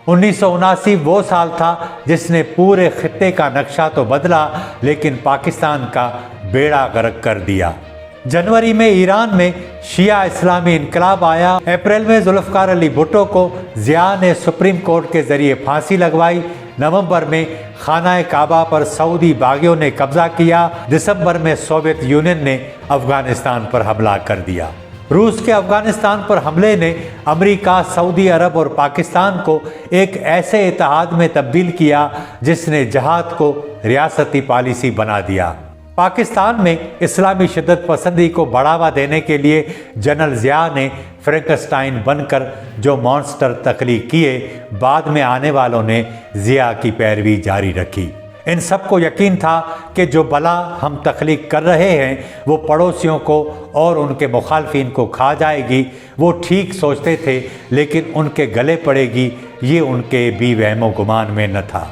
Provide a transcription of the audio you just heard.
1979 وہ سال تھا جس نے پورے خطے کا نقشہ تو بدلا لیکن پاکستان کا بیڑا غرق کر دیا۔ جنوری میں ایران میں شیعہ اسلامی انقلاب آیا۔ اپریل میں ذوالفقار علی بھٹو کو ضیاء نے سپریم کورٹ کے ذریعے پھانسی لگوائی۔ نومبر میں خانہ کعبہ پر سعودی باغیوں نے قبضہ کیا۔ دسمبر میں سوویت یونین نے افغانستان پر حملہ کر دیا۔ روس کے افغانستان پر حملے نے امریکہ، سعودی عرب اور پاکستان کو ایک ایسے اتحاد میں تبدیل کیا جس نے جہاد کو ریاستی پالیسی بنا دیا۔ پاکستان میں اسلامی شدت پسندی کو بڑھاوا دینے کے لیے جنرل ضیاء نے فرینکسٹائن بن کر جو مانسٹر تخلیق کیے، بعد میں آنے والوں نے ضیاء کی پیروی جاری رکھی۔ ان سب کو یقین تھا کہ جو بلا ہم تخلیق کر رہے ہیں وہ پڑوسیوں کو اور ان کے مخالفین کو کھا جائے گی۔ وہ ٹھیک سوچتے تھے لیکن ان کے گلے پڑے گی، یہ ان کے بھی وہم و گمان میں نہ تھا۔